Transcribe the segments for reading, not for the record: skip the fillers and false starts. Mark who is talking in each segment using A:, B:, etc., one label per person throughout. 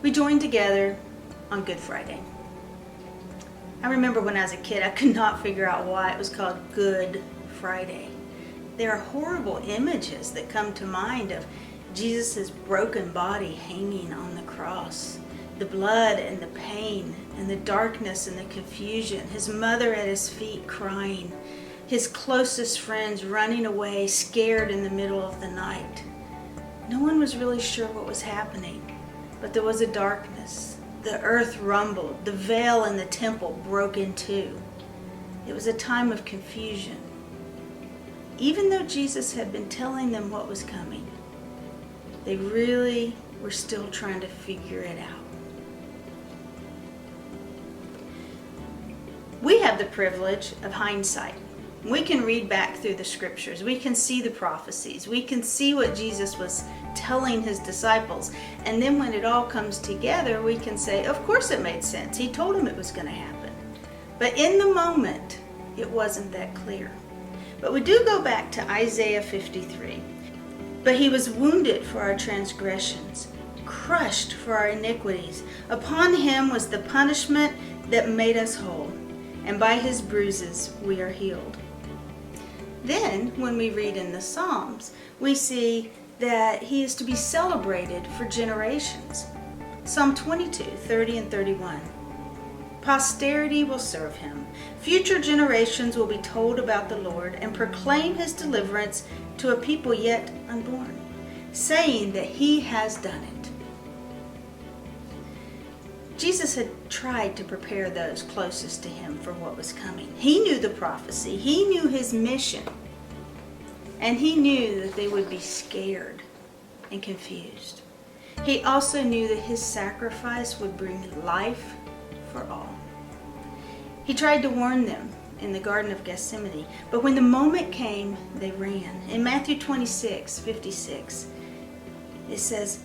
A: we joined together on Good Friday. I remember when I was a kid, I could not figure out why it was called Good Friday. There are horrible images that come to mind of Jesus' broken body hanging on the cross. The blood and the pain and the darkness and the confusion. His mother at his feet crying. His closest friends running away, scared in the middle of the night. No one was really sure what was happening, but there was a darkness. The earth rumbled. The veil in the temple broke in two. It was a time of confusion. Even though Jesus had been telling them what was coming, they really were still trying to figure it out. We have the privilege of hindsight. We can read back through the scriptures. We can see the prophecies. We can see what Jesus was telling his disciples. And then when it all comes together, we can say, of course it made sense. He told them it was going to happen. But in the moment, it wasn't that clear. But we do go back to Isaiah 53. But he was wounded for our transgressions, crushed for our iniquities. Upon him was the punishment that made us whole, and by his bruises we are healed. Then, when we read in the Psalms, we see that he is to be celebrated for generations. Psalm 22, 30 and 31. Posterity will serve him. Future generations will be told about the Lord and proclaim his deliverance to a people yet unborn, saying that he has done it. Jesus had tried to prepare those closest to him for what was coming. He knew the prophecy. He knew his mission. And he knew that they would be scared and confused. He also knew that his sacrifice would bring life for all. He tried to warn them in the Garden of Gethsemane, but when the moment came, they ran. In Matthew 26, 56, it says,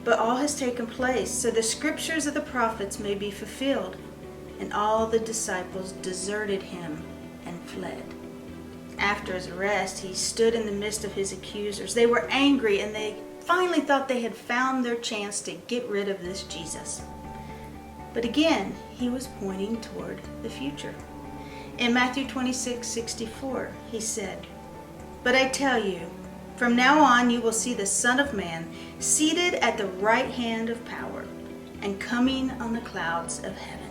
A: "But all has taken place, so the scriptures of the prophets may be fulfilled." And all the disciples deserted him and fled. After his arrest, he stood in the midst of his accusers. They were angry, and they finally thought they had found their chance to get rid of this Jesus. But again, he was pointing toward the future. In Matthew 26, 64, he said, "But I tell you, from now on you will see the Son of Man seated at the right hand of power and coming on the clouds of heaven."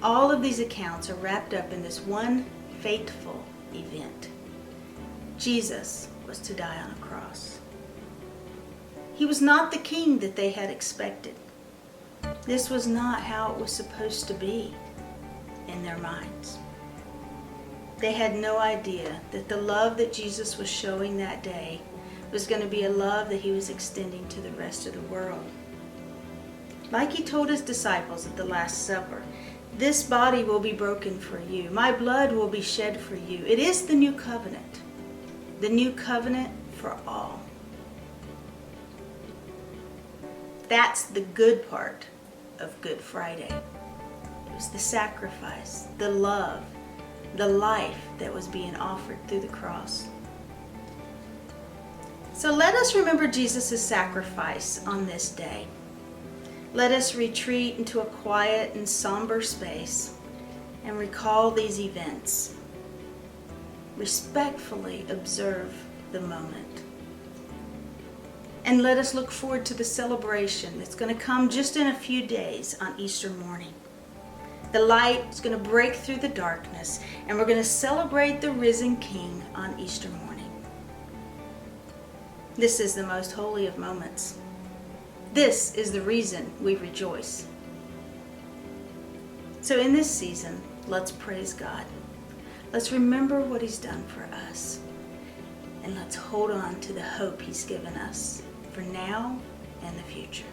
A: All of these accounts are wrapped up in this one fateful event. Jesus was to die on a cross. He was not the king that they had expected. This was not how it was supposed to be in their minds. They had no idea that the love that Jesus was showing that day was going to be a love that he was extending to the rest of the world. Like he told his disciples at the Last Supper, "This body will be broken for you. My blood will be shed for you." It is the new covenant for all. That's the good part of Good Friday. It was the sacrifice, the love, the life that was being offered through the cross. So let us remember Jesus' sacrifice on this day. Let us retreat into a quiet and somber space and recall these events. Respectfully observe the moment. And let us look forward to the celebration that's going to come just in a few days on Easter morning. The light is going to break through the darkness, and we're going to celebrate the risen King on Easter morning. This is the most holy of moments. This is the reason we rejoice. So in this season, let's praise God. Let's remember what he's done for us. And let's hold on to the hope he's given us for now and the future.